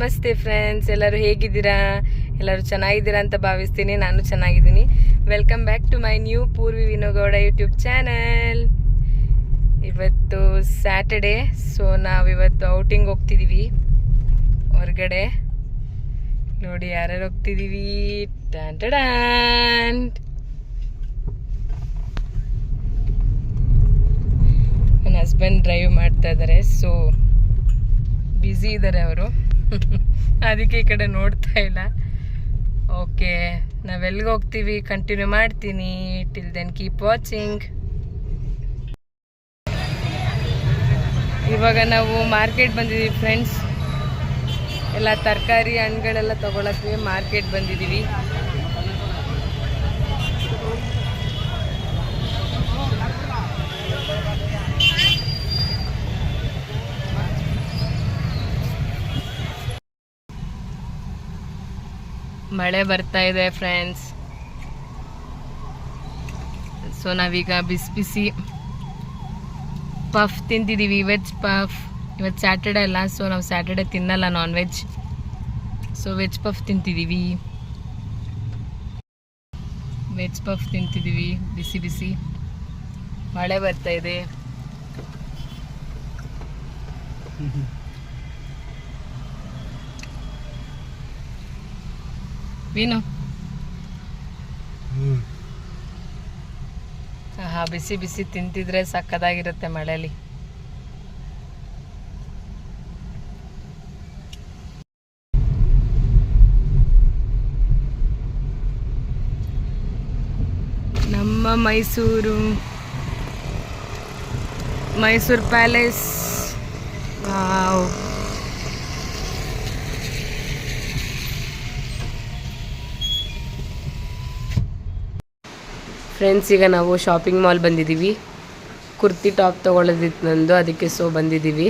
ನಮಸ್ತೆ ಫ್ರೆಂಡ್ಸ್, ಎಲ್ಲರೂ ಹೇಗಿದ್ದೀರಾ? ಎಲ್ಲರೂ ಚೆನ್ನಾಗಿದ್ದೀರಾ ಅಂತ ಭಾವಿಸ್ತೀನಿ. ನಾನು ಚೆನ್ನಾಗಿದ್ದೀನಿ. Welcome back to my new Poorvi Vinogowda YouTube channel. ಇವತ್ತು ಸ್ಯಾಟರ್ಡೇ, ಸೊ ನಾವಿವತ್ತು ಔಟಿಂಗ್ ಹೋಗ್ತಿದ್ದೀವಿ ಹೊರಗಡೆ. ನೋಡಿ ಯಾರ್ಯಾರು ಹೋಗ್ತಿದ್ದೀವಿ. ನನ್ನ ಹಸ್ಬೆಂಡ್ ಡ್ರೈವ್ ಮಾಡ್ತಾ ಇದ್ದಾರೆ, ಸೊ ಬ್ಯುಸಿ ಇದ್ದಾರೆ ಅವರು. ಅದಕ್ಕೆ ಈ ಕಡೆ ನೋಡ್ತಾ ಇಲ್ಲ. ಓಕೆ, ನಾವೆಲ್ಲಿಗೆ ಹೋಗ್ತೀವಿ ಕಂಟಿನ್ಯೂ ಮಾಡ್ತೀನಿ. Till then keep watching. ಇವಾಗ ನಾವು ಮಾರ್ಕೆಟ್ ಬಂದಿದ್ದೀವಿ ಫ್ರೆಂಡ್ಸ್. ಎಲ್ಲ ತರಕಾರಿ ಹಣ್ಣುಗಳೆಲ್ಲ ತೊಗೊಳಕ್ಕೆ ಮಾರ್ಕೆಟ್ ಬಂದಿದ್ದೀವಿ. ಮಳೆ ಬರ್ತಾ ಇದೆ ಫ್ರೆಂಡ್ಸ್. ಸೊ ನಾವೀಗ ಬಿಸಿ ಬಿಸಿ ಪಫ್ ತಿಂತಿದ್ದೀವಿ, ವೆಜ್ ಪಫ್. ಇವತ್ತು ಸ್ಯಾಟರ್ಡೆ ಅಲ್ಲ, ಸೊ ನಾವು ಸ್ಯಾಟರ್ಡೆ ತಿನ್ನಲ್ಲ non veg. So veg puff ತಿಂತಿದ್ದೀವಿ. ವೆಜ್ ಪಫ್ ತಿಂತಿದ್ದೀವಿ ಬಿಸಿ ಬಿಸಿ. ಮಳೆ ಬರ್ತಾ ಇದೆ. ವೀನು, ಹಾ, ಬಿಸಿ ಬಿಸಿ ತಿಂತಿದ್ರೆ ಸಕ್ಕದಾಗಿರುತ್ತೆ ಮಳೆಯಲ್ಲಿ. ನಮ್ಮ ಮೈಸೂರು ಪ್ಯಾಲೇಸ್. ವಾವ್. ಫ್ರೆಂಡ್ಸ್, ಈಗ ನಾವು ಶಾಪಿಂಗ್ ಮಾಲ್ ಬಂದಿದ್ದೀವಿ. ಕುರ್ತಿ ಟಾಪ್ ತೊಗೊಳ್ಳೋದಿತ್ತು ನಂದು, ಅದಕ್ಕೆ ಸೊ ಬಂದಿದ್ದೀವಿ.